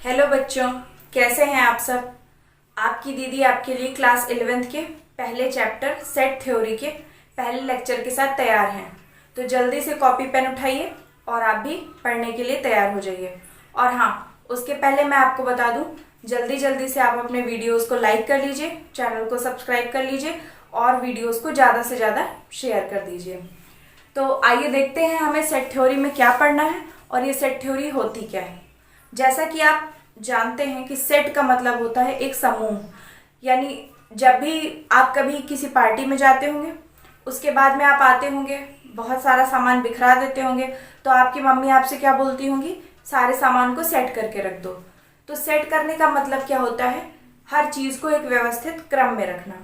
Hello बच्चों, कैसे हैं आप सब। आपकी दीदी आपके लिए क्लास 11th के पहले चैप्टर सेट थ्योरी के पहले लेक्चर के साथ तैयार हैं। तो जल्दी से कॉपी पेन उठाइए और आप भी पढ़ने के लिए तैयार हो जाइए। और हाँ, उसके पहले मैं आपको बता दूं, जल्दी जल्दी से आप अपने वीडियोस को लाइक कर लीजिए, चैनल को सब्सक्राइब कर लीजिए और वीडियोस को ज़्यादा से ज़्यादा शेयर कर दीजिए। तो आइए देखते हैं हमें सेट थ्योरी में क्या पढ़ना है और ये सेट थ्योरी होती क्या है। जैसा कि आप जानते हैं कि सेट का मतलब होता है एक समूह। यानी जब भी आप कभी किसी पार्टी में जाते होंगे, उसके बाद में आप आते होंगे, बहुत सारा सामान बिखरा देते होंगे, तो आपकी मम्मी आपसे क्या बोलती होंगी, सारे सामान को सेट करके रख दो। तो सेट करने का मतलब क्या होता है, हर चीज़ को एक व्यवस्थित क्रम में रखना।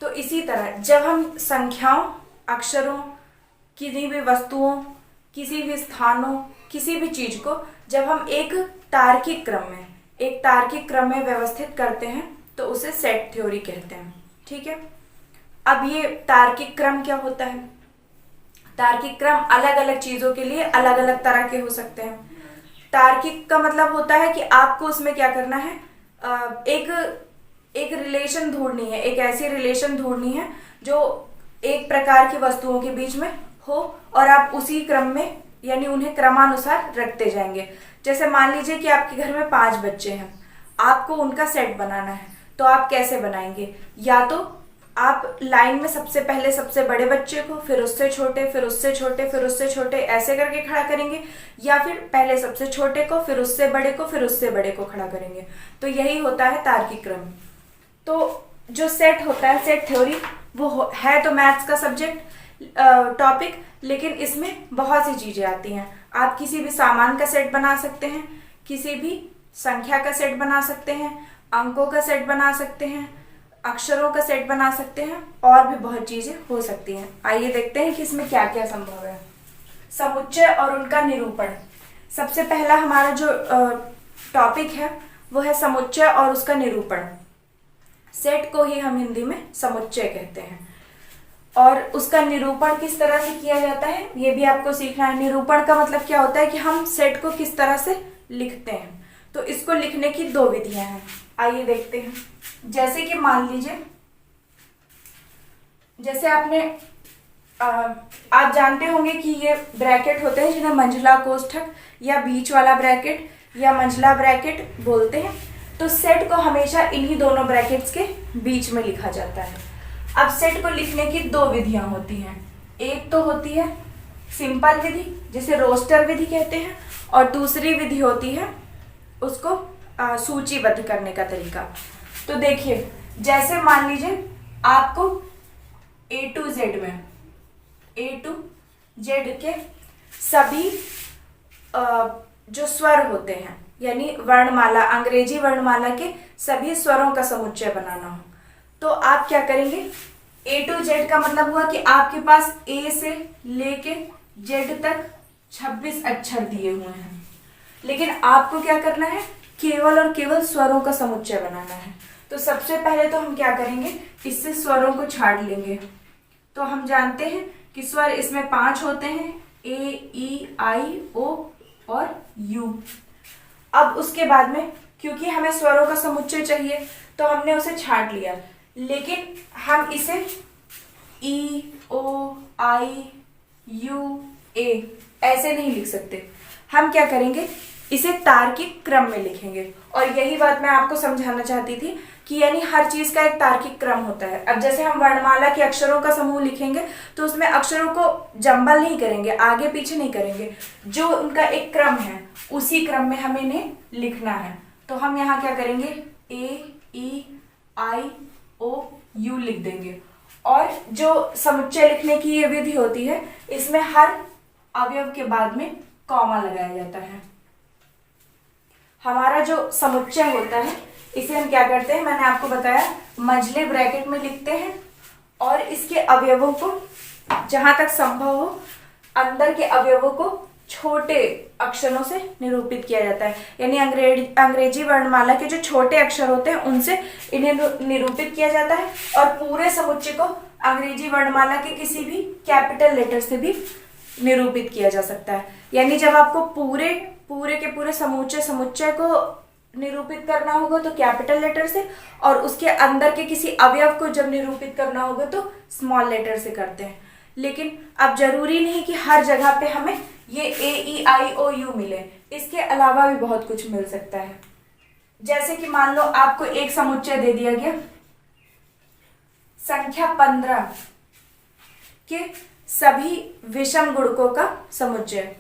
तो इसी तरह जब हम संख्याओं, अक्षरों, किसी भी वस्तुओं, किसी भी स्थानों, किसी भी चीज़ को जब हम एक तार्किक क्रम में व्यवस्थित करते हैं तो उसे सेट थ्योरी कहते हैं। ठीक है। अब ये तार्किक क्रम क्या होता है। तार्किक क्रम अलग अलग चीज़ों के लिए अलग अलग तरह के हो सकते हैं। तार्किक का मतलब होता है कि आपको उसमें क्या करना है, एक रिलेशन ढूंढनी है, एक ऐसी रिलेशन ढूंढनी है जो एक प्रकार की वस्तुओं के बीच में हो और आप उसी क्रम में यानी उन्हें क्रमानुसार रखते जाएंगे। जैसे मान लीजिए कि आपके घर में 5 बच्चे हैं, आपको उनका सेट बनाना है, तो आप कैसे बनाएंगे। या तो आप लाइन में सबसे पहले सबसे बड़े बच्चे को, फिर उससे छोटे, फिर उससे छोटे, फिर उससे छोटे, ऐसे करके खड़ा करेंगे, या फिर पहले सबसे छोटे को, फिर उससे बड़े को, फिर उससे बड़े को खड़ा करेंगे। तो यही होता है तार्किक क्रम। तो जो सेट होता है, सेट थ्योरी, वो है तो मैथ्स का सब्जेक्ट टॉपिक, लेकिन इसमें बहुत सी चीजें आती हैं। आप किसी भी सामान का सेट बना सकते हैं, किसी भी संख्या का सेट बना सकते हैं, अंकों का सेट बना सकते हैं, अक्षरों का सेट बना सकते हैं, और भी बहुत चीजें हो सकती हैं। आइए देखते हैं कि इसमें क्या क्या संभव है। समुच्चय और उनका निरूपण। सबसे पहला हमारा जो टॉपिक है वो है समुच्चय और उसका निरूपण। सेट को ही हम हिंदी में समुच्चय कहते हैं और उसका निरूपण किस तरह से किया जाता है ये भी आपको सीखना है। निरूपण का मतलब क्या होता है कि हम सेट को किस तरह से लिखते हैं। तो इसको लिखने की 2 विधियां हैं, आइए देखते हैं। जैसे कि मान लीजिए, जैसे आप जानते होंगे कि ये ब्रैकेट होते हैं जिन्हें मंझला कोष्ठक या बीच वाला ब्रैकेट या मंझला ब्रैकेट बोलते हैं। तो सेट को हमेशा इन्हीं दोनों ब्रैकेट्स के बीच में लिखा जाता है। अब सेट को लिखने की 2 विधियां होती हैं। एक तो होती है सिंपल विधि, जिसे रोस्टर विधि कहते हैं, और दूसरी विधि होती है उसको सूचीबद्ध करने का तरीका। तो देखिए, जैसे मान लीजिए आपको A to Z के सभी जो स्वर होते हैं, यानी वर्णमाला, अंग्रेजी वर्णमाला के सभी स्वरों का समुच्चय बनाना हो, तो आप क्या करेंगे। A to Z का मतलब हुआ कि आपके पास A से लेके Z तक 26 अक्षर दिए हुए हैं, लेकिन आपको क्या करना है, केवल और केवल स्वरों का समुच्चय बनाना है। तो सबसे पहले तो हम क्या करेंगे, इससे स्वरों को छाट लेंगे। तो हम जानते हैं कि स्वर इसमें 5 होते हैं, A, E, I, O और U। अब उसके बाद में क्योंकि हमें स्वरों का समुच्चय चाहिए तो हमने उसे छाट लिया, लेकिन हम इसे E, O, I, U, A ऐसे नहीं लिख सकते। हम क्या करेंगे, इसे तार्किक क्रम में लिखेंगे। और यही बात मैं आपको समझाना चाहती थी कि यानी हर चीज का एक तार्किक क्रम होता है। अब जैसे हम वर्णमाला के अक्षरों का समूह लिखेंगे तो उसमें अक्षरों को जंबल नहीं करेंगे, आगे पीछे नहीं करेंगे, जो उनका एक क्रम है उसी क्रम में हमें इन्हें लिखना है। तो हम यहाँ क्या करेंगे, A, E, I, O, U लिख देंगे। और जो समुच्चय लिखने की ये विधि होती है, इसमें हर अवयव के बाद में कॉमा लगाया जाता है। हमारा जो समुच्चय होता है इसे हम क्या करते हैं, मैंने आपको बताया, मंझले ब्रैकेट में लिखते हैं और इसके अवयवों को जहां तक संभव हो, अंदर के अवयवों को छोटे अक्षरों से निरूपित किया जाता है। यानी अंग्रेजी वर्णमाला के जो छोटे अक्षर होते हैं उनसे इन्हें निरूपित किया जाता है, और पूरे समुच्चय को अंग्रेजी वर्णमाला के किसी भी कैपिटल लेटर से भी निरूपित किया जा सकता है। यानी जब आपको पूरे के पूरे समुच्चय को निरूपित करना होगा तो कैपिटल लेटर से, और उसके अंदर के किसी अवयव को जब निरूपित करना होगा तो स्मॉल लेटर से करते हैं। लेकिन अब जरूरी नहीं कि हर जगह पे हमें ये ए ई आई ओ यू मिले, इसके अलावा भी बहुत कुछ मिल सकता है। जैसे कि मान लो आपको एक समुच्चय दे दिया गया, संख्या 15 के सभी विषम गुणकों का समुच्चय।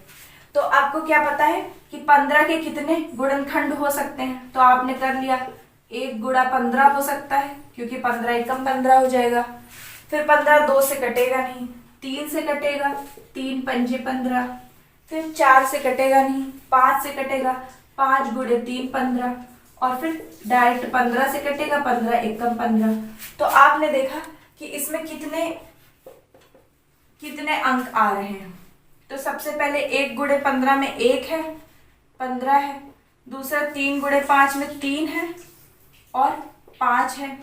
तो आपको क्या पता है कि 15 के कितने गुणनखंड हो सकते हैं, तो आपने कर लिया 1 गुणा 15 हो सकता है, क्योंकि 15 एकम 15 हो जाएगा। फिर 15 2 से कटेगा नहीं, 3 से कटेगा, 3 पंजे 15, फिर 4 से कटेगा नहीं, 5 से कटेगा, 5 गुणे 3 15, और फिर डायरेक्ट 15 से कटेगा, 15 एकम 15। तो आपने देखा कि इसमें कितने अंक आ रहे हैं। तो सबसे पहले 1 गुणे 15 में 1 है, 15 है। दूसरा 3 गुणे 5 में 3 है और 5 है।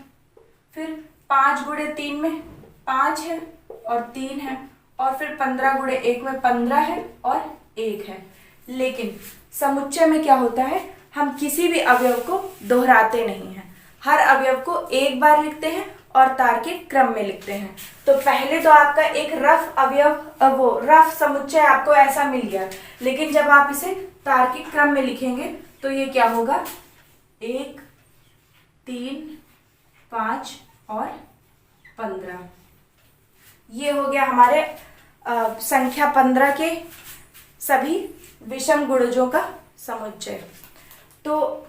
फिर 5 गुणे 3 में 5 है और 3 है, और फिर 15 गुणे 1 में 15 है और 1 है। लेकिन समुच्चय में क्या होता है, हम किसी भी अवयव को दोहराते नहीं हैं, हर अवयव को एक बार लिखते हैं और तार्किक क्रम में लिखते हैं। तो पहले तो आपका एक रफ समुच्चय आपको ऐसा मिल गया, लेकिन जब आप इसे तार्किक क्रम में लिखेंगे तो ये क्या होगा, 1 3 5 और 15। ये हो गया हमारे संख्या 15 के सभी विषम गुणजों का समुच्चय। तो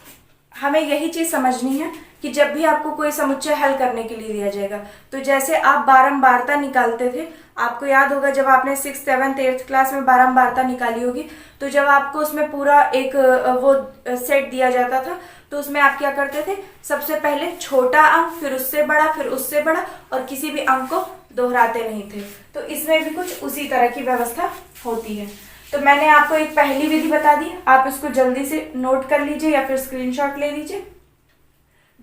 हमें यही चीज समझनी है कि जब भी आपको कोई समुच्चय हल करने के लिए दिया जाएगा, तो जैसे आप बारंबारता निकालते थे, आपको याद होगा जब आपने 6th 7th 8th क्लास में बारंबारता निकाली होगी, तो जब आपको उसमें पूरा एक वो सेट दिया जाता था, तो उसमें आप क्या करते थे, सबसे पहले छोटा अंक, फिर उससे बड़ा, फिर उससे बड़ा, और किसी भी अंक को दोहराते नहीं थे। तो इसमें भी कुछ उसी तरह की व्यवस्था होती है। तो मैंने आपको एक पहली विधि बता दी, आप इसको जल्दी से नोट कर लीजिए या फिर स्क्रीनशॉट ले लीजिए।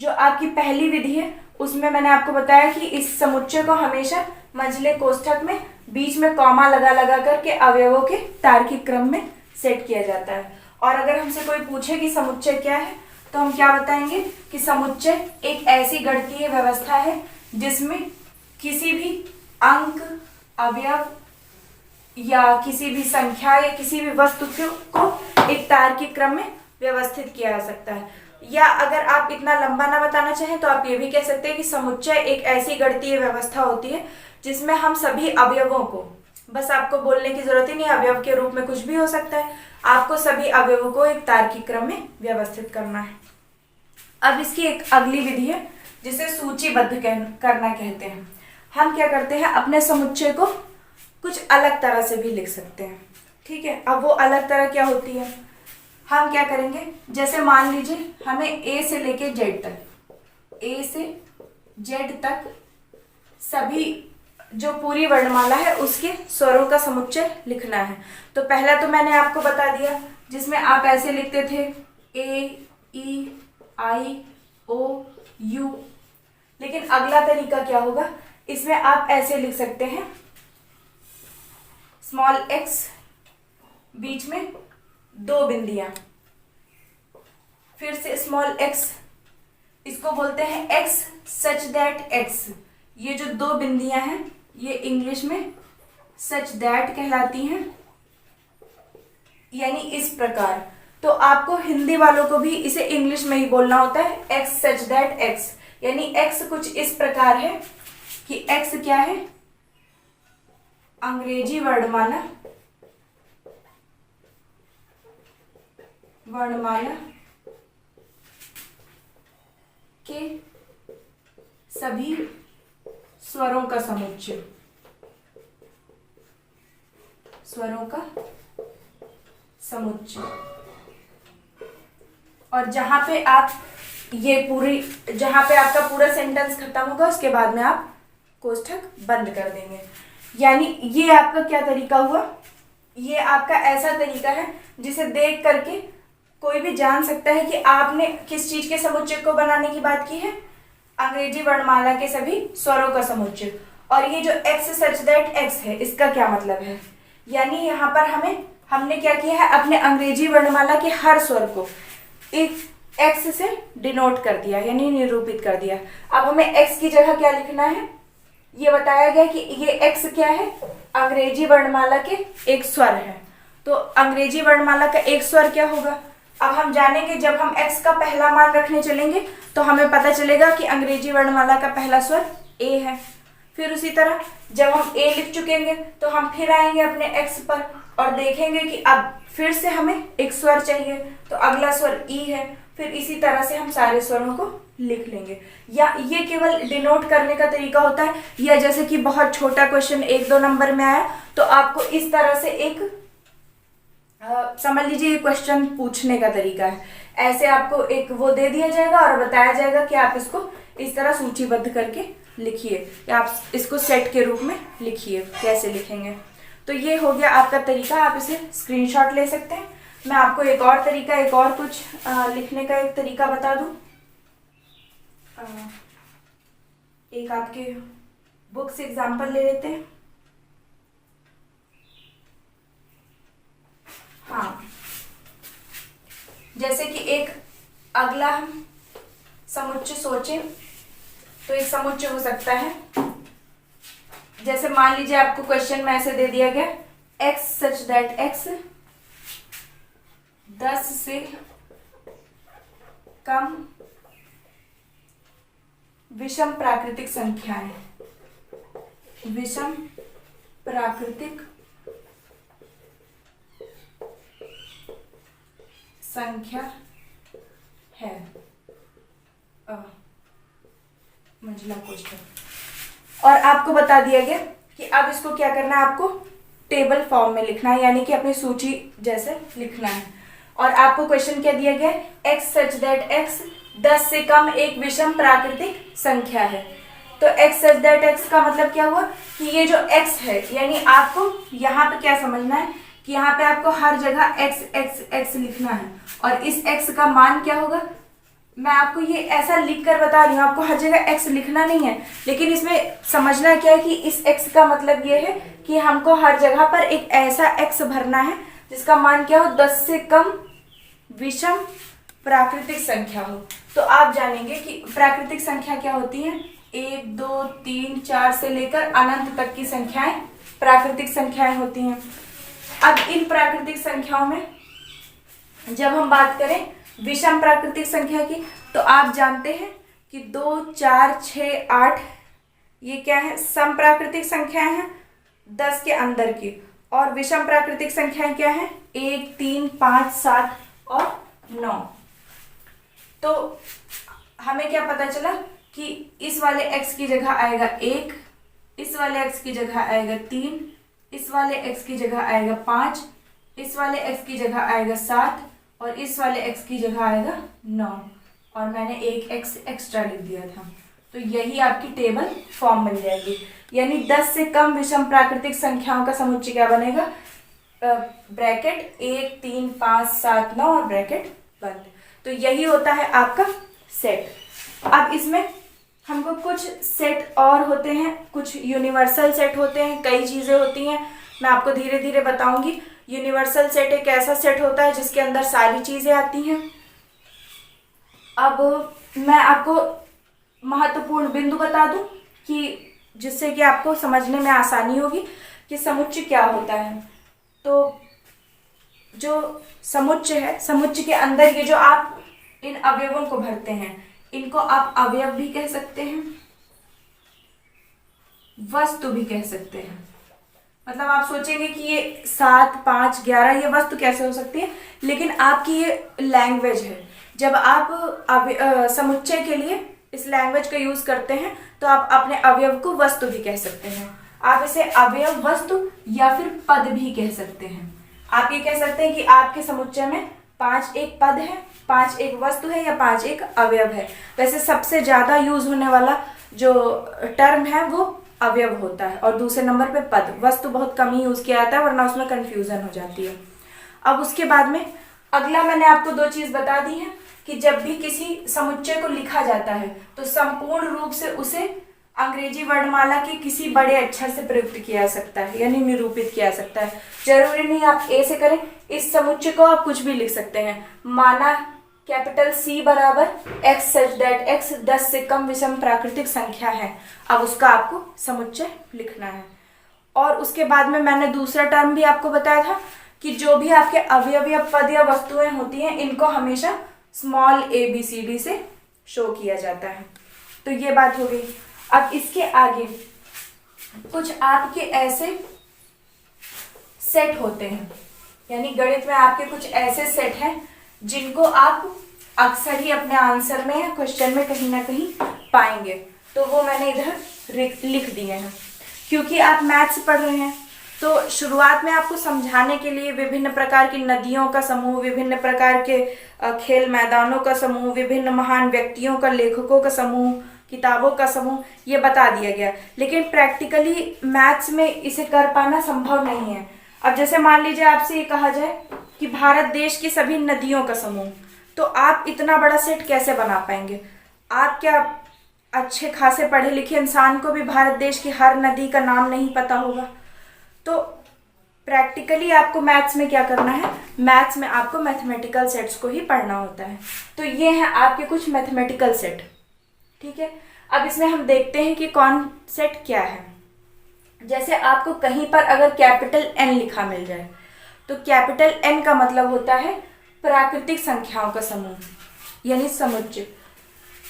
जो आपकी पहली विधि है उसमें मैंने आपको बताया कि इस समुच्चय को हमेशा मंझले कोष्ठक में बीच में कॉमा लगा लगा करके अवयवों के तार्किक क्रम में सेट किया जाता है। और अगर हमसे कोई पूछे कि समुच्चय क्या है, तो हम क्या बताएंगे कि समुच्चय एक ऐसी गणितीय व्यवस्था है जिसमें किसी भी अंक, अवयव या किसी भी संख्या या किसी भी वस्तु को एक तार्किक क्रम में व्यवस्थित किया जा सकता है। या अगर आप इतना लंबा ना बताना चाहें तो आप ये भी कह सकते हैं कि समुच्चय एक ऐसी गणितीय व्यवस्था होती है जिसमें हम सभी अवयवों को, बस आपको बोलने की जरूरत ही नहीं, अवयव के रूप में कुछ भी हो सकता है, आपको सभी अवयवों को एक तार्किक क्रम में व्यवस्थित करना है। अब इसकी एक अगली विधि है जिसे सूचीबद्ध करना कहते हैं। हम क्या करते हैं, अपने समुच्चय को कुछ अलग तरह से भी लिख सकते हैं। ठीक है, अब वो अलग तरह क्या होती है, हम क्या करेंगे, जैसे मान लीजिए हमें ए से लेके जेड तक, ए से जेड तक सभी जो पूरी वर्णमाला है उसके स्वरों का समुच्चय लिखना है। तो पहला तो मैंने आपको बता दिया, जिसमें आप ऐसे लिखते थे ए ई आई ओ यू। लेकिन अगला तरीका क्या होगा, इसमें आप ऐसे लिख सकते हैं स्मॉल x, बीच में 2 बिंदियां, फिर से स्मॉल x, इसको बोलते हैं x सच दैट x। ये जो 2 बिंदियां हैं ये इंग्लिश में सच दैट कहलाती हैं, यानी इस प्रकार। तो आपको हिंदी वालों को भी इसे इंग्लिश में ही बोलना होता है, x सच दैट x, यानी x कुछ इस प्रकार है कि x क्या है, अंग्रेजी वर्णमाला के सभी स्वरों का समुच्चय, और जहां पे आपका पूरा सेंटेंस खत्म होगा उसके बाद में आप कोष्ठक बंद कर देंगे। यानी ये आपका क्या तरीका हुआ, ये आपका ऐसा तरीका है जिसे देख करके कोई भी जान सकता है कि आपने किस चीज के समुच्चय को बनाने की बात की है, अंग्रेजी वर्णमाला के सभी स्वरों का समुच्चय। और ये जो x सच दैट x है, इसका क्या मतलब है, यानी यहाँ पर हमने क्या किया है, अपने अंग्रेजी वर्णमाला के हर स्वर को एक एक्स से डिनोट कर दिया यानी निरूपित कर दिया। अब हमें एक्स की जगह क्या लिखना है, ये बताया गया कि ये एक्स क्या है, अंग्रेजी वर्णमाला के एक स्वर है। तो अंग्रेजी वर्णमाला का एक स्वर क्या होगा, अब हम जानेंगे। जब हम एक्स का पहला मान रखने चलेंगे तो हमें पता चलेगा कि अंग्रेजी वर्णमाला का पहला स्वर ए है। फिर उसी तरह जब हम ए लिख चुकेंगे तो हम फिर आएंगे अपने एक्स पर और देखेंगे कि अब फिर से हमें एक स्वर चाहिए, तो अगला स्वर ई है। फिर इसी तरह से हम सारे स्वरों को लिख लेंगे। या ये केवल डिनोट करने का तरीका होता है, या जैसे कि बहुत छोटा क्वेश्चन 1-2 नंबर में आया तो आपको इस तरह से एक समझ लीजिए क्वेश्चन पूछने का तरीका है। ऐसे आपको एक वो दे दिया जाएगा और बताया जाएगा कि आप इसको इस तरह सूचीबद्ध करके लिखिए, या आप इसको सेट के रूप में लिखिए, कैसे लिखेंगे। तो ये हो गया आपका तरीका, आप इसे स्क्रीनशॉट ले सकते हैं। मैं आपको एक और तरीका, एक और कुछ लिखने का एक तरीका बता दूं। एक आपके बुक से एग्जाम्पल ले लेते हैं। हाँ, जैसे कि एक अगला हम समुच्चय सोचें तो एक समुच्चय हो सकता है, जैसे मान लीजिए आपको क्वेश्चन में ऐसे दे दिया गया x सच दैट x 10 से कम विषम प्राकृतिक संख्याएं, विषम प्राकृतिक संख्या है। मंजिला क्वेश्चन, और आपको बता दिया गया कि अब इसको क्या करना है, आपको टेबल फॉर्म में लिखना है, यानी कि अपनी सूची जैसे लिखना है। और आपको क्वेश्चन क्या दिया गया है, x सच दैट x 10 से कम एक विषम प्राकृतिक संख्या है। तो x सच दैट x का मतलब क्या हुआ कि ये जो x है, यानी आपको यहाँ पे क्या समझना है कि यहाँ पे आपको हर जगह x x x लिखना है, और इस x का मान क्या होगा, मैं आपको ये ऐसा लिख कर बता रही हूँ, आपको हर जगह x लिखना नहीं है, लेकिन इसमें समझना क्या है कि इस x का मतलब ये है कि हमको हर जगह पर एक ऐसा x भरना है जिसका मान क्या हो, 10 से कम विषम प्राकृतिक संख्या हो। तो आप जानेंगे कि प्राकृतिक संख्या क्या होती है, 1 2 3 4 से लेकर अनंत तक की संख्याएं प्राकृतिक संख्याएं होती हैं। अब इन प्राकृतिक संख्याओं में जब हम बात करें विषम प्राकृतिक संख्या की, तो आप जानते हैं कि 2 4 6 8 ये क्या है, सम प्राकृतिक संख्याएं हैं 10 के अंदर की, और विषम प्राकृतिक संख्याएं क्या है, 1 3 5 7 और 9। तो हमें क्या पता चला कि इस वाले x की जगह आएगा 1, इस वाले x की जगह आएगा 3, इस वाले x की जगह आएगा 5, इस वाले x की जगह आएगा 7, और इस वाले x की जगह आएगा 9, और मैंने एक x एक्स्ट्रा लिख दिया था। तो यही आपकी टेबल फॉर्म बन जाएगी, यानी 10 से कम विषम प्राकृतिक संख्याओं का समुच्चय क्या बनेगा, ब्रैकेट 1 3 5 7 9 और ब्रैकेट बंद। तो यही होता है आपका सेट। अब इसमें हमको कुछ सेट और होते हैं, कुछ यूनिवर्सल सेट होते हैं, कई चीजें होती हैं, मैं आपको धीरे धीरे बताऊंगी। यूनिवर्सल सेट एक ऐसा सेट होता है जिसके अंदर सारी चीजें आती हैं। अब मैं आपको महत्वपूर्ण बिंदु बता दूं कि जिससे कि आपको समझने में आसानी होगी कि समुच्चय क्या होता है। तो जो समुच्चय है, समुच्चय के अंदर ये जो आप इन अवयवों को भरते हैं, इनको आप अवयव भी कह सकते हैं, वस्तु भी कह सकते हैं। मतलब आप सोचेंगे कि ये 7 5 11 ये वस्तु कैसे हो सकती है, लेकिन आपकी ये लैंग्वेज है। जब आप समुच्चय के लिए इस लैंग्वेज का यूज करते हैं तो आप अपने अवयव को वस्तु भी कह सकते हैं। आप इसे अवयव वस्तु या फिर पद भी कह सकते हैं। आप ये कह सकते हैं कि आपके समुच्चय में 5 एक पद है, 5 एक वस्तु है, या 5 एक अवयव है। वैसे सबसे ज्यादा यूज होने वाला जो टर्म है वो अवयव होता है, और दूसरे नंबर पे पद। वस्तु बहुत कम ही यूज किया जाता है, वरना उसमें कंफ्यूजन हो जाती है। अब उसके बाद में अगला मैंने आपको 2 चीज बता दी है कि जब भी किसी समुच्चय को लिखा जाता है तो संपूर्ण रूप से उसे अंग्रेजी वर्णमाला के किसी बड़े अक्षर से प्रयुक्त किया जा सकता है, यानी निरूपित किया जा सकता है। जरूरी नहीं आप ए से करें, इस समुच्चय को आप कुछ भी लिख सकते हैं। माना कैपिटल C बराबर x सच दैट x 10 से कम विषम प्राकृतिक संख्या है। अब उसका आपको समुच्चय लिखना है। और उसके बाद में मैंने दूसरा टर्म भी आपको बताया था कि जो भी आपके अवयव या पद या वस्तुएं होती हैं इनको हमेशा स्मॉल ABCD से शो किया जाता है। तो ये बात हो गई। अब इसके आगे कुछ आपके ऐसे सेट होते हैं, यानी गणित में आपके कुछ ऐसे सेट हैं जिनको आप अक्सर ही अपने आंसर में या क्वेश्चन में कहीं ना कहीं पाएंगे। तो वो मैंने इधर लिख दिए हैं। क्योंकि आप मैथ्स पढ़ रहे हैं तो शुरुआत में आपको समझाने के लिए विभिन्न प्रकार की नदियों का समूह, विभिन्न प्रकार के खेल मैदानों का समूह, विभिन्न महान व्यक्तियों का, लेखकों का समूह, किताबों का समूह, ये बता दिया गया। लेकिन प्रैक्टिकली मैथ्स में इसे कर पाना संभव नहीं है। अब जैसे मान लीजिए आपसे ये कहा जाए कि भारत देश की सभी नदियों का समूह, तो आप इतना बड़ा सेट कैसे बना पाएंगे? आप क्या अच्छे खासे पढ़े लिखे इंसान को भी भारत देश की हर नदी का नाम नहीं पता होगा? तो प्रैक्टिकली आपको मैथ्स में क्या करना है, मैथ्स में आपको मैथमेटिकल सेट्स को ही पढ़ना होता है। तो ये हैं आपके कुछ मैथमेटिकल सेट, ठीक है। अब इसमें हम देखते हैं कि कौन सेट क्या है। जैसे आपको कहीं पर अगर कैपिटल N लिखा मिल जाए तो कैपिटल N का मतलब होता है प्राकृतिक संख्याओं का समूह, यानी समुच्चय।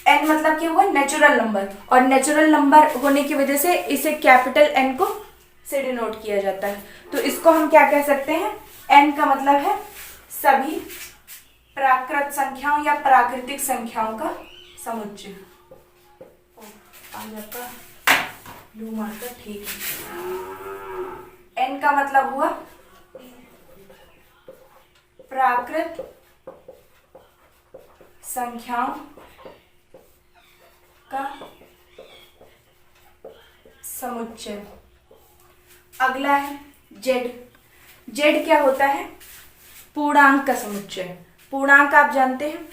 N मतलब क्या हुआ, नेचुरल नंबर, और नेचुरल नंबर होने की वजह से इसे कैपिटल N को से डिनोट किया जाता है। तो इसको हम क्या कह सकते हैं, N का मतलब है सभी प्राकृत संख्याओं या प्राकृतिक संख्याओं का समुच्चय। ठीक है। N का मतलब हुआ प्राकृत संख्याओं का समुच्चय। अगला है Z। Z क्या होता है, पूर्णांक का समुच्चय। पूर्णांक आप जानते हैं,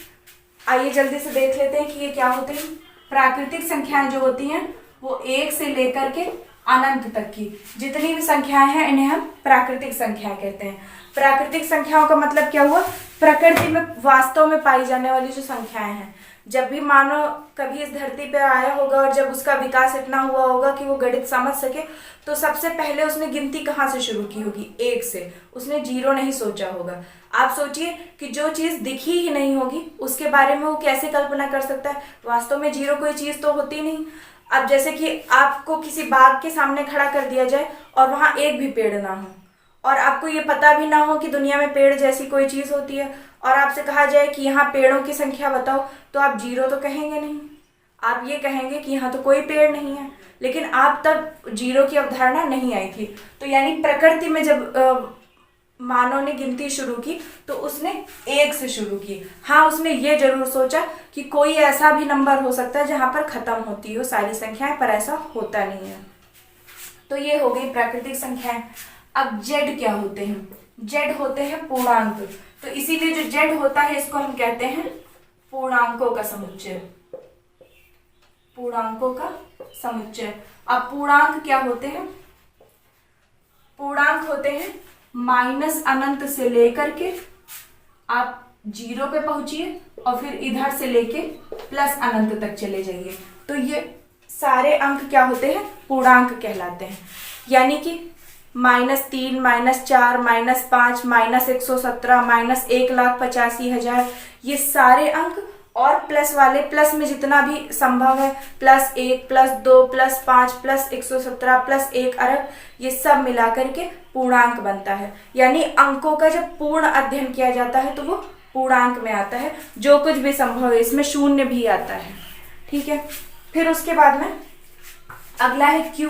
आइए जल्दी से देख लेते हैं कि ये क्या होते हैं। प्राकृतिक संख्याएं जो होती हैं वो 1 से लेकर के अनंत तक की जितनी भी संख्याएं हैं इन्हें हम प्राकृतिक संख्याएं कहते हैं। प्राकृतिक संख्याओं का मतलब क्या हुआ, प्रकृति में वास्तव में पाई जाने वाली जो संख्याएं हैं। जब भी मानव कभी इस धरती पर आया होगा और जब उसका विकास इतना हुआ होगा कि वो गणित समझ सके, तो सबसे पहले उसने गिनती कहाँ से शुरू की होगी, 1 से। उसने 0 नहीं सोचा होगा। आप सोचिए कि जो चीज दिखी ही नहीं होगी उसके बारे में वो कैसे कल्पना कर सकता है। वास्तव में 0 कोई चीज तो होती नहीं। अब जैसे कि आपको किसी बाग के सामने खड़ा कर दिया जाए और वहां एक भी पेड़ ना हो, और आपको ये पता भी ना हो कि दुनिया में पेड़ जैसी कोई चीज होती है, और आपसे कहा जाए कि यहाँ पेड़ों की संख्या बताओ, तो आप 0 तो कहेंगे नहीं। आप ये कहेंगे कि यहाँ तो कोई पेड़ नहीं है। लेकिन आप तब 0 की अवधारणा नहीं आई थी। तो यानी प्रकृति में जब मानव ने गिनती शुरू की तो उसने 1 से शुरू की। हाँ, उसने ये जरूर सोचा कि कोई ऐसा भी नंबर हो सकता है जहां पर खत्म होती हो सारी संख्याएं, पर ऐसा होता नहीं है। तो ये हो गई प्राकृतिक संख्याएं। अब Z क्या होते हैं, Z होते हैं पूर्णांक। तो इसीलिए जो Z होता है इसको हम कहते हैं पूर्णांकों का समुच्चय। पूर्णांकों का समुच्चय। अब पूर्णांक क्या होते हैं, पूर्णांक होते हैं माइनस अनंत से लेकर के आप 0 पे पहुंचिए और फिर इधर से लेके प्लस अनंत तक चले जाइए। तो ये सारे अंक क्या होते हैं, पूर्णांक कहलाते हैं। यानी कि -3, -4, -5, -117, -1,85,000, ये सारे अंक, और प्लस वाले, प्लस में जितना भी संभव है, +1, +2, +5, +117, +1 अरब, ये सब मिलाकर के पूर्णांक बनता है। यानी अंकों का जब पूर्ण अध्ययन किया जाता है तो वो पूर्णांक में आता है। जो कुछ भी संभव है इसमें शून्य भी आता है, ठीक है। फिर उसके बाद में अगला है Q।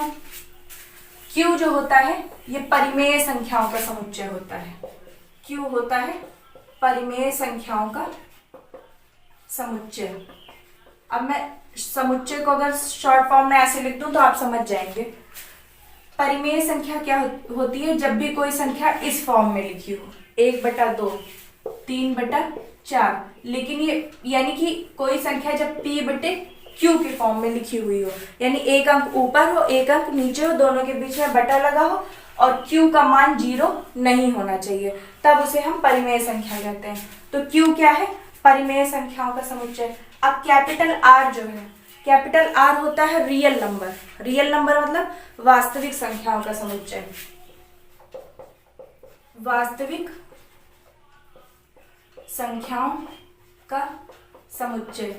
Q जो होता है ये परिमेय संख्याओं का समुच्चय होता है। Q होता है परिमेय संख्याओं का समुच्चय। अब मैं समुच्चय को अगर शॉर्ट फॉर्म में ऐसे लिख दूं तो आप समझ जाएंगे। परिमेय संख्या क्या होती है, जब भी कोई संख्या इस फॉर्म में लिखी हो, 1/2, 3/4, लेकिन ये यानी कि कोई संख्या जब P/Q के फॉर्म में लिखी हुई हो, यानी एक अंक ऊपर हो एक अंक नीचे हो, दोनों के बीच में बटा लगा हो और Q का मान 0 नहीं होना चाहिए, तब उसे हम परिमेय संख्या कहते हैं। तो Q क्या है, परिमेय संख्याओं का समुच्चय। अब कैपिटल आर जो है, कैपिटल आर होता है रियल नंबर। रियल नंबर मतलब वास्तविक संख्याओं का समुच्चय। वास्तविक संख्याओं का समुच्चय।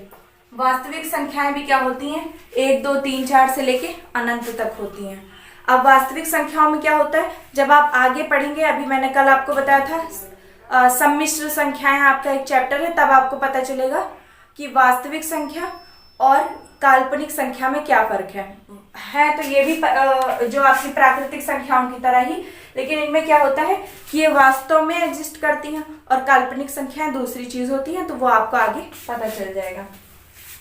वास्तविक संख्याएं भी क्या होती हैं, 1 2 3 4 से लेके अनंत तक होती हैं। अब वास्तविक संख्याओं में क्या होता है, जब आप आगे पढ़ेंगे, अभी मैंने कल आपको बताया था सम्मिश्र संख्याएं आपका एक चैप्टर है, तब आपको पता चलेगा कि वास्तविक संख्या और काल्पनिक संख्या में क्या फर्क है तो ये भी जो आपकी प्राकृतिक संख्याओं की तरह ही, लेकिन इनमें क्या होता है कि ये वास्तव में एग्जिस्ट करती हैं और काल्पनिक संख्याएं दूसरी चीज होती हैं, तो वो आपको आगे पता चल जाएगा।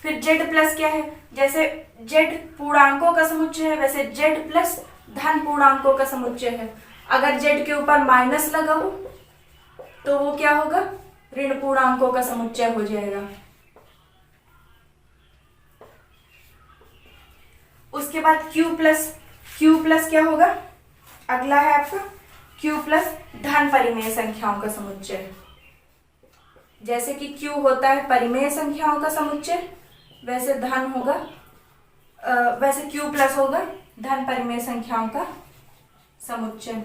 फिर जेड प्लस क्या है, जैसे जेड पूर्णांकों का समुच्चय है, वैसे जेड प्लस धन पूर्णांकों का समुच्चय है। अगर जेड के ऊपर माइनस लगा हो तो वो क्या होगा, ऋण पूर्णांकों का समुच्चय हो जाएगा। उसके बाद क्यू प्लस क्या होगा, अगला है आपका क्यू प्लस धन परिमेय संख्याओं का समुच्चय। जैसे कि क्यू होता है परिमेय संख्याओं का समुच्चय, वैसे धन होगा वैसे क्यू प्लस होगा धन परिमेय संख्याओं का समुच्चय।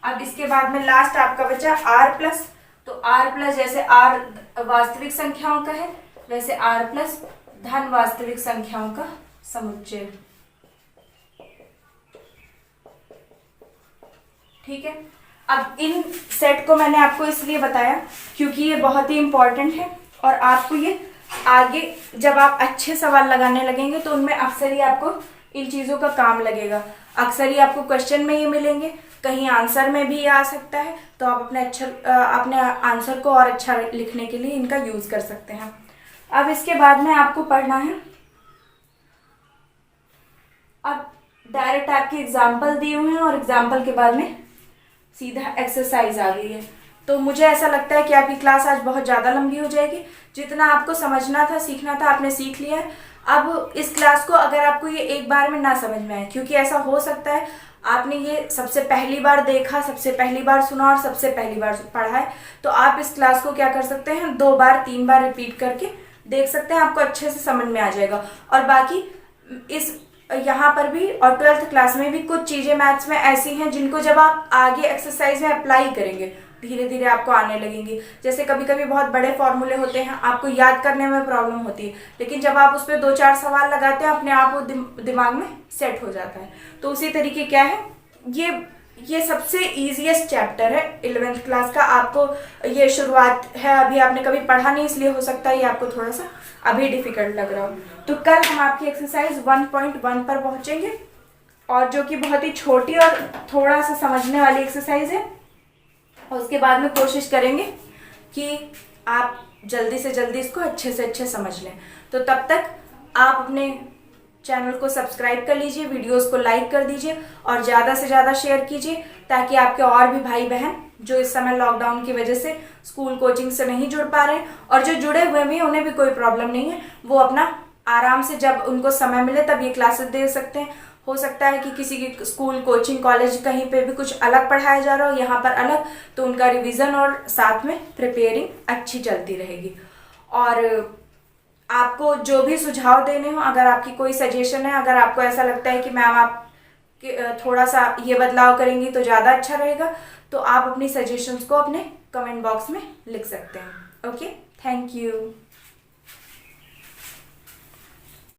अब इसके बाद में लास्ट आपका बचा आर प्लस। तो आर प्लस जैसे आर वास्तविक संख्याओं का है, वैसे आर प्लस धन वास्तविक संख्याओं का समुच्चय। ठीक है। अब इन सेट को मैंने आपको इसलिए बताया क्योंकि ये बहुत ही इंपॉर्टेंट है और आपको ये आगे जब आप अच्छे सवाल लगाने लगेंगे तो उनमें अक्सर ही आपको इन चीज़ों का काम लगेगा। अक्सर ही आपको क्वेश्चन में ये मिलेंगे, कहीं आंसर में भी आ सकता है, तो आप अपने आंसर को और अच्छा लिखने के लिए इनका यूज कर सकते हैं। अब इसके बाद में आपको पढ़ना है, अब डायरेक्ट आपके एग्जाम्पल दिए हुए हैं और एग्जाम्पल के बाद में सीधा एक्सरसाइज आ गई है। तो मुझे ऐसा लगता है कि आपकी क्लास आज बहुत ज़्यादा लंबी हो जाएगी। जितना आपको समझना था, सीखना था, आपने सीख लिया है। अब इस क्लास को अगर आपको ये एक बार में ना समझ में आए, क्योंकि ऐसा हो सकता है आपने ये सबसे पहली बार देखा, सबसे पहली बार सुना और सबसे पहली बार पढ़ा है, तो आप इस क्लास को क्या कर सकते हैं, 2 बार 3 बार रिपीट करके देख सकते हैं, आपको अच्छे से समझ में आ जाएगा। और बाकी इस यहाँ पर भी और 12th क्लास में भी कुछ चीज़ें मैथ्स में ऐसी हैं जिनको जब आप आगे एक्सरसाइज में अप्लाई करेंगे धीरे धीरे आपको आने लगेंगी। जैसे कभी कभी बहुत बड़े फॉर्मूले होते हैं, आपको याद करने में प्रॉब्लम होती है, लेकिन जब आप उस पर 2-4 सवाल लगाते हैं अपने आप वो दिमाग में सेट हो जाता है। तो उसी तरीके क्या है, ये सबसे ईजीएस्ट चैप्टर है 11th क्लास का। आपको ये शुरुआत है, अभी आपने कभी पढ़ा नहीं, इसलिए हो सकता है ये आपको थोड़ा सा अभी डिफिकल्ट लग रहा हो। तो कल हम आपकी एक्सरसाइज 1.1 पर पहुंचेंगे, और जो कि बहुत ही छोटी और थोड़ा सा समझने वाली एक्सरसाइज है। और उसके बाद में कोशिश करेंगे कि आप जल्दी से जल्दी इसको अच्छे से अच्छे समझ लें। तो तब तक आप अपने चैनल को सब्सक्राइब कर लीजिए, वीडियोस को लाइक कर दीजिए और ज़्यादा से ज़्यादा शेयर कीजिए, ताकि आपके और भी भाई बहन जो इस समय लॉकडाउन की वजह से स्कूल कोचिंग से नहीं जुड़ पा रहे हैं और जो जुड़े हुए भी हैं उन्हें भी कोई प्रॉब्लम नहीं है, वो अपना आराम से जब उनको समय मिले तब ये क्लासेस दे सकते हैं। हो सकता है कि किसी की स्कूल कोचिंग कॉलेज कहीं पे भी कुछ अलग पढ़ाया जा रहा हो, यहाँ पर अलग, तो उनका रिवीजन और साथ में प्रिपेयरिंग अच्छी चलती रहेगी। और आपको जो भी सुझाव देने हो, अगर आपकी कोई सजेशन है, अगर आपको ऐसा लगता है कि मैम आप थोड़ा सा ये बदलाव करेंगी तो ज़्यादा अच्छा रहेगा, तो आप अपनी सजेशंस को अपने कमेंट बॉक्स में लिख सकते हैं। Okay, thank you.